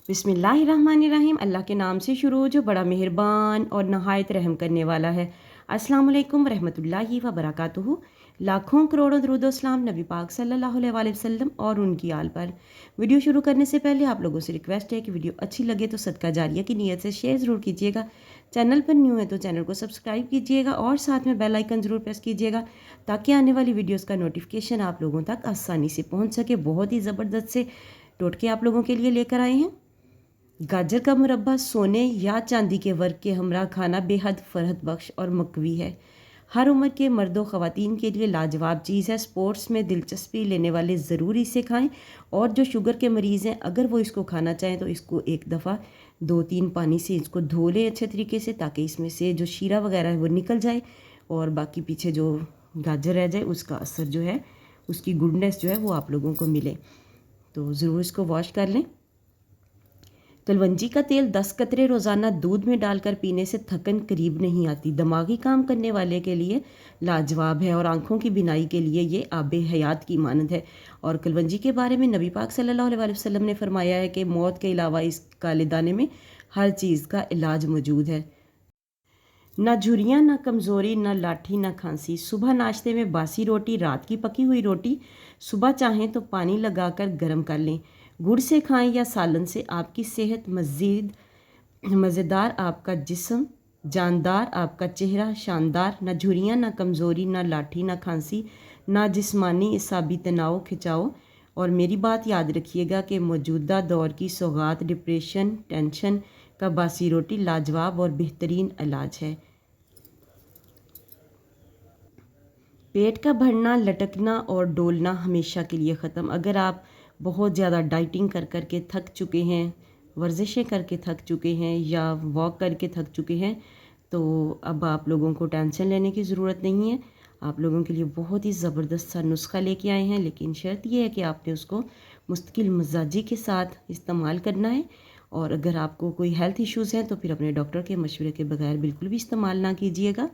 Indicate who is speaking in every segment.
Speaker 1: बिस्मिल्लाहिर्रहमानिर्रहीम। अल्लाह के नाम से शुरू जो बड़ा मेहरबान और नहायत रहम करने वाला है। अस्सलाम वालेकुम रहमतुल्लाहि व बरकातुहू। लाखों करोड़ों दरूद व सलाम नबी पाक सल्लल्लाहु अलैहि वसल्लम और उनकी आल पर। वीडियो शुरू करने से पहले आप लोगों से रिक्वेस्ट है कि वीडियो अच्छी लगे तो सदका जारिया की नीयत से शेयर ज़रूर कीजिएगा। चैनल पर न्यू है तो चैनल को सब्सक्राइब कीजिएगा और साथ में बेल आइकन ज़रूर प्रेस कीजिएगा ताकि आने वाली वीडियोज़ का नोटिफिकेशन आप लोगों तक आसानी से पहुँच सके। बहुत ही ज़बरदस्त से टोटके आप लोगों के लिए लेकर आए हैं। गाजर का मुरब्बा सोने या चांदी के वर्क के हमरा खाना बेहद फ़रहत बख्श और मकवी है। हर उम्र के मर्दों ख़वातीन के लिए लाजवाब चीज़ है। स्पोर्ट्स में दिलचस्पी लेने वाले ज़रूर इसे खाएं और जो शुगर के मरीज़ हैं अगर वो इसको खाना चाहें तो इसको एक दफ़ा 2-3 पानी से इसको धो लें अच्छे तरीके से ताकि इसमें से जो शीरा वगैरह है वो निकल जाए और बाकी पीछे जो गाजर रह जाए उसका असर जो है, उसकी गुडनेस जो है वो आप लोगों को मिले। तो ज़रूर इसको वॉश कर लें। कलवंजी का तेल 10 कतरे रोज़ाना दूध में डालकर पीने से थकन करीब नहीं आती। दिमागी काम करने वाले के लिए लाजवाब है और आंखों की बिनाई के लिए ये आबे हयात की मानद है। और कलवंजी के बारे में नबी पाक सल्लल्लाहु अलैहि वसल्लम ने फरमाया है कि मौत के अलावा इस काले दाने में हर चीज़ का इलाज मौजूद है। ना झुर्रियाँ, ना कमज़ोरी, ना लाठी, ना खांसी। सुबह नाश्ते में बासी रोटी, रात की पकी हुई रोटी सुबह चाहें तो पानी लगाकर गर्म कर लें। गुड़ से खाएं या सालन से। आपकी सेहत मज़ीद मज़ेदार, आपका जिस्म जानदार, आपका चेहरा शानदार। ना झुर्रियाँ, ना कमज़ोरी, ना लाठी, ना खांसी, ना जिस्मानी इसाबी तनाव खिंचाओ। और मेरी बात याद रखिएगा कि मौजूदा दौर की सौगात डिप्रेशन टेंशन का बासी रोटी लाजवाब और बेहतरीन इलाज है। पेट का भरना, लटकना और डोलना हमेशा के लिए ख़त्म। अगर आप बहुत ज़्यादा डाइटिंग कर के थक चुके हैं, वर्जिशें करके थक चुके हैं या वॉक करके थक चुके हैं तो अब आप लोगों को टेंशन लेने की ज़रूरत नहीं है। आप लोगों के लिए बहुत ही ज़बरदस्त सा नुस्खा लेके आए हैं, लेकिन शर्त यह है कि आपने उसको मुस्तकिल मिजाजी के साथ इस्तेमाल करना है। और अगर आपको कोई हेल्थ इश्यूज़ हैं तो फिर अपने डॉक्टर के मशवरे के बगैर बिल्कुल भी इस्तेमाल ना कीजिएगा।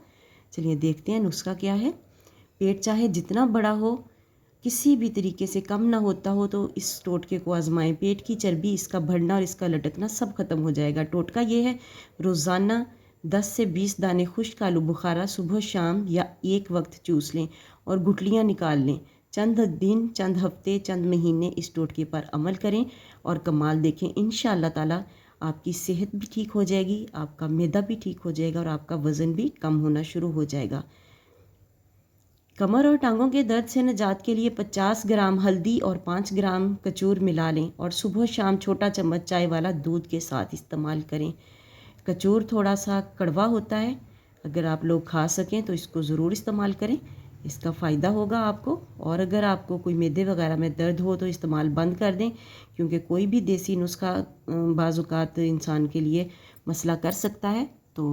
Speaker 1: चलिए देखते हैं नुस्खा क्या है। पेट चाहे जितना बड़ा हो, किसी भी तरीके से कम ना होता हो तो इस टोटके को आजमाएं। पेट की चर्बी, इसका बढ़ना और इसका लटकना सब खत्म हो जाएगा। टोटका ये है, रोज़ाना 10 से 20 दाने खुश्क आलू बुखारा सुबह शाम या एक वक्त चूस लें और गुठलियाँ निकाल लें। चंद दिन, चंद हफ्ते, चंद महीने इस टोटके पर अमल करें और कमाल देखें। इंशाअल्लाह ताला आपकी सेहत भी ठीक हो जाएगी, आपका मैदा भी ठीक हो जाएगा और आपका वज़न भी कम होना शुरू हो जाएगा। कमर और टांगों के दर्द से निजात के लिए 50 ग्राम हल्दी और 5 ग्राम कचूर मिला लें और सुबह शाम छोटा चम्मच चाय वाला दूध के साथ इस्तेमाल करें। कचूर थोड़ा सा कड़वा होता है, अगर आप लोग खा सकें तो इसको ज़रूर इस्तेमाल करें, इसका फ़ायदा होगा आपको। और अगर आपको कोई मैदे वगैरह में दर्द हो तो इस्तेमाल बंद कर दें, क्योंकि कोई भी देसी नुस्खा बाज़ औक़ात इंसान के लिए मसला कर सकता है। तो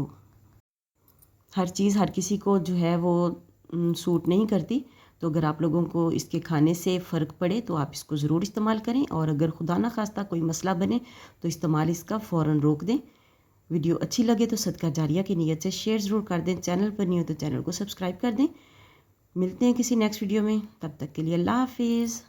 Speaker 1: हर चीज़ हर किसी को जो है वो सूट नहीं करती। तो अगर आप लोगों को इसके खाने से फ़र्क पड़े तो आप इसको ज़रूर इस्तेमाल करें और अगर खुदा ना खास्ता कोई मसला बने तो इस्तेमाल इसका फ़ौरन रोक दें। वीडियो अच्छी लगे तो सदका जारिया की नीयत से शेयर ज़रूर कर दें। चैनल पर नहीं हो तो चैनल को सब्सक्राइब कर दें। मिलते हैं किसी नेक्स्ट वीडियो में, तब तक के लिए अल्लाह हाफिज़।